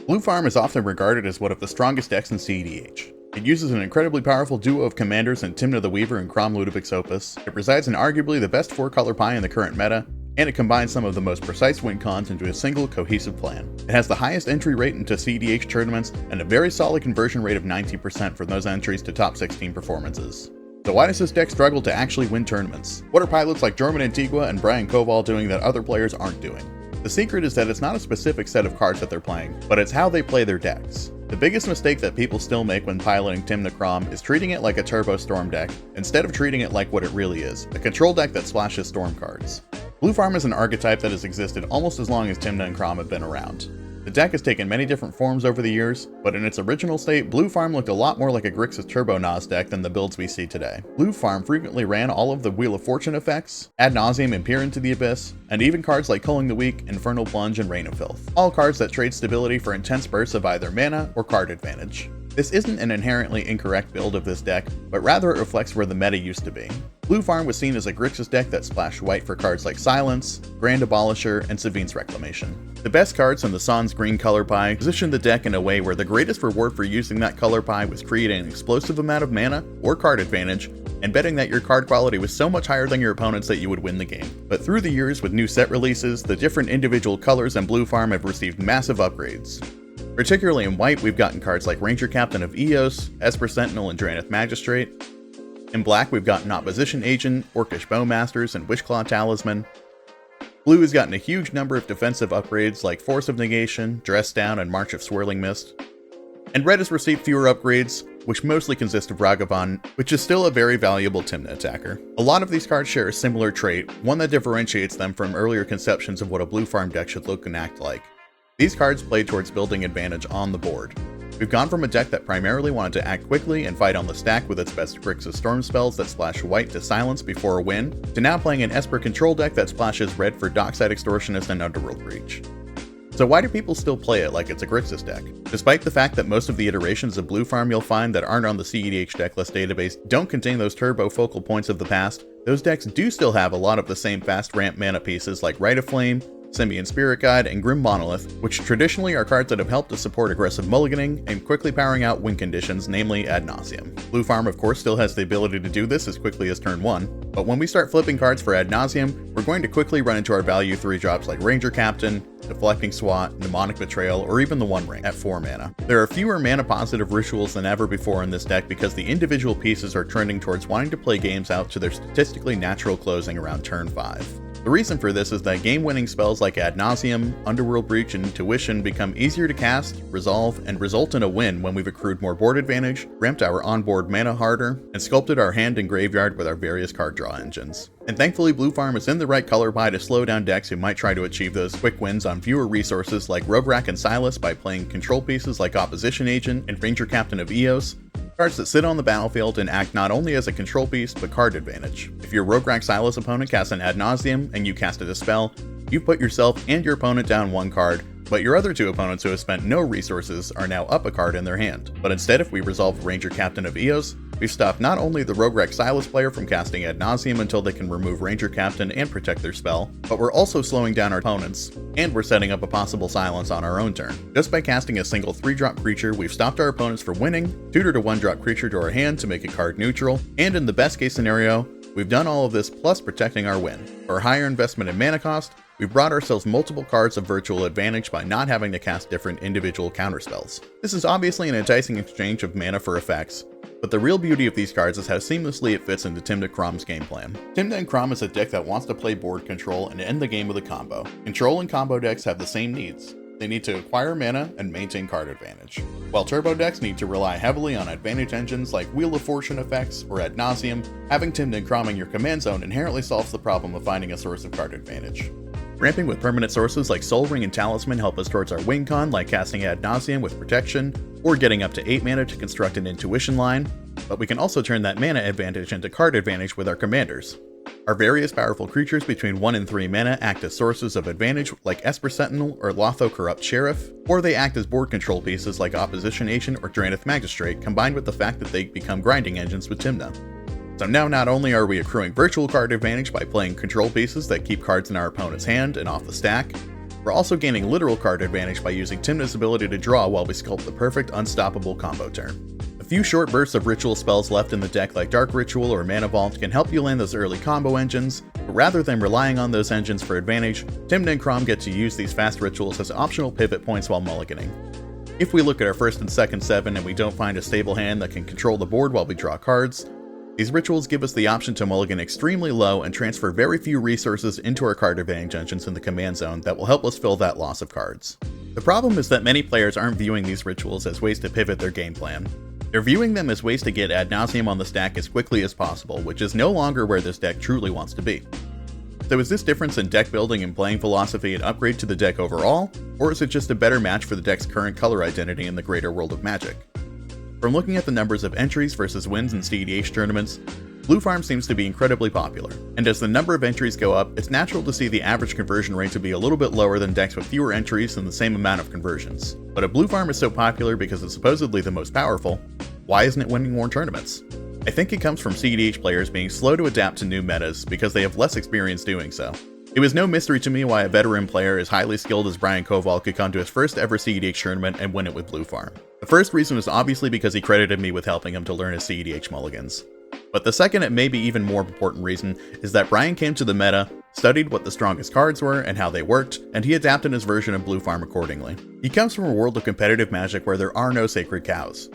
Blue Farm is often regarded as one of the strongest decks in cEDH. It uses an incredibly powerful duo of commanders in Tymna the Weaver and Crom Ludovic's Opus. It resides in arguably the best 4-color pie in the current meta, and it combines some of the most precise win cons into a single, cohesive plan. It has the highest entry rate into cEDH tournaments, and a very solid conversion rate of 90% for those entries to top 16 performances. So why does this deck struggle to actually win tournaments? What are pilots like Jorman Antigua and Brian Koval doing that other players aren't doing? The secret is that it's not a specific set of cards that they're playing, but it's how they play their decks. The biggest mistake that people still make when piloting Tymna Crom is treating it like a Turbo Storm deck, instead of treating it like what it really is, a control deck that splashes Storm cards. Blue Farm is an archetype that has existed almost as long as Tymna and Crom have been around. The deck has taken many different forms over the years, but in its original state, Blue Farm looked a lot more like a Grixis Turbo Nas deck than the builds we see today. Blue Farm frequently ran all of the Wheel of Fortune effects, Ad Nauseam and Peer into the Abyss, and even cards like Culling the Weak, Infernal Plunge, and Rain of Filth. All cards that trade stability for intense bursts of either mana or card advantage. This isn't an inherently incorrect build of this deck, but rather it reflects where the meta used to be. Blue Farm was seen as a Grixis deck that splashed white for cards like Silence, Grand Abolisher, and Savine's Reclamation. The best cards in the Sans green color pie positioned the deck in a way where the greatest reward for using that color pie was creating an explosive amount of mana or card advantage, and betting that your card quality was so much higher than your opponents that you would win the game. But through the years with new set releases, the different individual colors in Blue Farm have received massive upgrades. Particularly in white, we've gotten cards like Ranger Captain of Eos, Esper Sentinel, and Drannith Magistrate. In black, we've gotten Opposition Agent, Orcish Bowmasters, and Wishclaw Talisman. Blue has gotten a huge number of defensive upgrades like Force of Negation, Dress Down, and March of Swirling Mist. And red has received fewer upgrades, which mostly consist of Ragavan, which is still a very valuable Tymna attacker. A lot of these cards share a similar trait, one that differentiates them from earlier conceptions of what a Blue Farm deck should look and act like. These cards play towards building advantage on the board. We've gone from a deck that primarily wanted to act quickly and fight on the stack with its best Grixis Storm spells that splash white to silence before a win, to now playing an Esper control deck that splashes red for Dockside Extortionist and Underworld Breach. So why do people still play it like it's a Grixis deck? Despite the fact that most of the iterations of Blue Farm you'll find that aren't on the cEDH decklist database don't contain those turbo focal points of the past, those decks do still have a lot of the same fast ramp mana pieces like Rite of Flame, Simian Spirit Guide, and Grim Monolith, which traditionally are cards that have helped to support aggressive mulliganing and quickly powering out win conditions, namely Ad Nauseam. Blue Farm of course still has the ability to do this as quickly as turn 1, but when we start flipping cards for Ad Nauseam, we're going to quickly run into our value 3 drops like Ranger Captain, Deflecting Swat, Mnemonic Betrayal, or even the One Ring at 4 mana. There are fewer mana positive rituals than ever before in this deck because the individual pieces are trending towards wanting to play games out to their statistically natural closing around turn 5. The reason for this is that game-winning spells like Ad Nauseam, Underworld Breach, and Intuition become easier to cast, resolve, and result in a win when we've accrued more board advantage, ramped our onboard mana harder, and sculpted our hand and graveyard with our various card draw engines. And thankfully Blue Farm is in the right color pie to slow down decks who might try to achieve those quick wins on fewer resources like Roguerack and Silas by playing control pieces like Opposition Agent and Ranger Captain of Eos, cards that sit on the battlefield and act not only as a control piece, but card advantage. If your Roguerack Silas opponent casts an Ad Nauseam and you casted a spell, you've put yourself and your opponent down 1 card, but your other 2 opponents who have spent no resources are now up a card in their hand. But instead, if we resolve Ranger Captain of Eos, we've stopped not only the Roguerack Silas player from casting Ad Nauseam until they can remove Ranger Captain and protect their spell, but we're also slowing down our opponents, and we're setting up a possible silence on our own turn. Just by casting a single 3-drop creature, we've stopped our opponents from winning, tutored a 1-drop creature to our hand to make it card neutral, and in the best case scenario, we've done all of this plus protecting our win. For a higher investment in mana cost, we've brought ourselves multiple cards of virtual advantage by not having to cast different individual counterspells. This is obviously an enticing exchange of mana for effects, but the real beauty of these cards is how seamlessly it fits into Tymna Crom's game plan. Tymna and Crom is a deck that wants to play board control and end the game with a combo. Control and combo decks have the same needs. They need to acquire mana and maintain card advantage, while turbo decks need to rely heavily on advantage engines like Wheel of Fortune effects or Ad Nauseam. Having Tymna and Crom in your command zone inherently solves the problem of finding a source of card advantage. Ramping with permanent sources like Soul Ring and Talisman help us towards our win con, like casting Ad Nauseam with protection, or getting up to 8 mana to construct an Intuition line, but we can also turn that mana advantage into card advantage with our commanders. Our various powerful creatures between 1 and 3 mana act as sources of advantage like Esper Sentinel or Lotho Corrupt Sheriff, or they act as board control pieces like Opposition Agent or Drannith Magistrate, combined with the fact that they become grinding engines with Tymna. So now not only are we accruing virtual card advantage by playing control pieces that keep cards in our opponent's hand and off the stack, We're also gaining literal card advantage by using Tymna's ability to draw while we sculpt the perfect unstoppable combo turn. A few short bursts of ritual spells left in the deck like Dark Ritual or Mana Vault can help you land those early combo engines, but rather than relying on those engines for advantage, Tymna and Chrom get to use these fast rituals as optional pivot points while mulliganing. If we look at our first and second 7 and we don't find a stable hand that can control the board while we draw cards, these rituals give us the option to mulligan extremely low and transfer very few resources into our card advantage engines in the command zone that will help us fill that loss of cards. The problem is that many players aren't viewing these rituals as ways to pivot their game plan. They're viewing them as ways to get ad nauseam on the stack as quickly as possible, which is no longer where this deck truly wants to be. So is this difference in deck building and playing philosophy an upgrade to the deck overall, or is it just a better match for the deck's current color identity in the greater world of Magic? From looking at the numbers of entries versus wins in cEDH tournaments, Blue Farm seems to be incredibly popular, and as the number of entries go up, it's natural to see the average conversion rate to be a little bit lower than decks with fewer entries and the same amount of conversions. But if Blue Farm is so popular because it's supposedly the most powerful, why isn't it winning more tournaments? I think it comes from cEDH players being slow to adapt to new metas because they have less experience doing so. It was no mystery to me why a veteran player as highly skilled as Brian Koval could come to his first ever cEDH tournament and win it with Blue Farm. The first reason was obviously because he credited me with helping him to learn his cEDH mulligans. But the second and maybe even more important reason is that Brian came to the meta, studied what the strongest cards were and how they worked, and he adapted his version of Blue Farm accordingly. He comes from a world of competitive Magic where there are no sacred cows.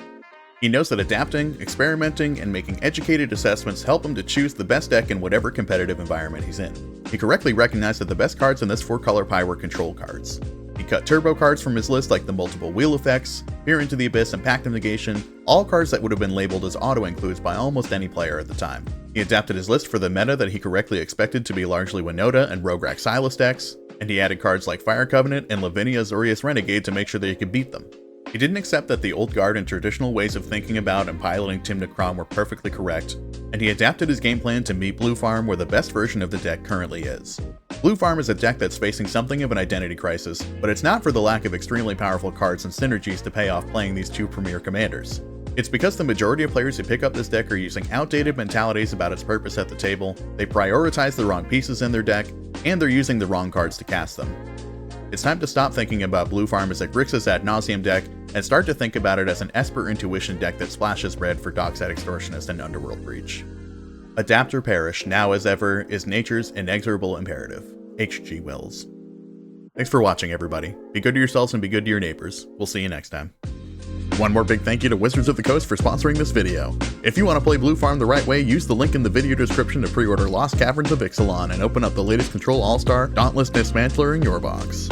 He knows that adapting, experimenting, and making educated assessments help him to choose the best deck in whatever competitive environment he's in. He correctly recognized that the best cards in this 4-color pie were control cards. He cut turbo cards from his list like the multiple wheel effects, Peer into the Abyss, and Pact of Negation, all cards that would have been labeled as auto-includes by almost any player at the time. He adapted his list for the meta that he correctly expected to be largely Winota and Rograk Silas decks, and he added cards like Fire Covenant and Lavinia Azorius Renegade to make sure that he could beat them. He didn't accept that the old guard and traditional ways of thinking about and piloting Tymna Chrom were perfectly correct, and he adapted his game plan to meet Blue Farm where the best version of the deck currently is. Blue Farm is a deck that's facing something of an identity crisis, but it's not for the lack of extremely powerful cards and synergies to pay off playing these two premier commanders. It's because the majority of players who pick up this deck are using outdated mentalities about its purpose at the table, they prioritize the wrong pieces in their deck, and they're using the wrong cards to cast them. It's time to stop thinking about Blue Farm as a Grixis ad nauseam deck and start to think about it as an Esper Intuition deck that splashes red for Dockside Extortionist and Underworld Breach. Adapt or perish, now as ever, is nature's inexorable imperative. H.G. Wells. Thanks for watching, everybody. Be good to yourselves and be good to your neighbors. We'll see you next time. One more big thank you to Wizards of the Coast for sponsoring this video. If you want to play Blue Farm the right way, use the link in the video description to pre-order Lost Caverns of Ixalan and open up the latest Control All-Star Dauntless Dismantler in your box.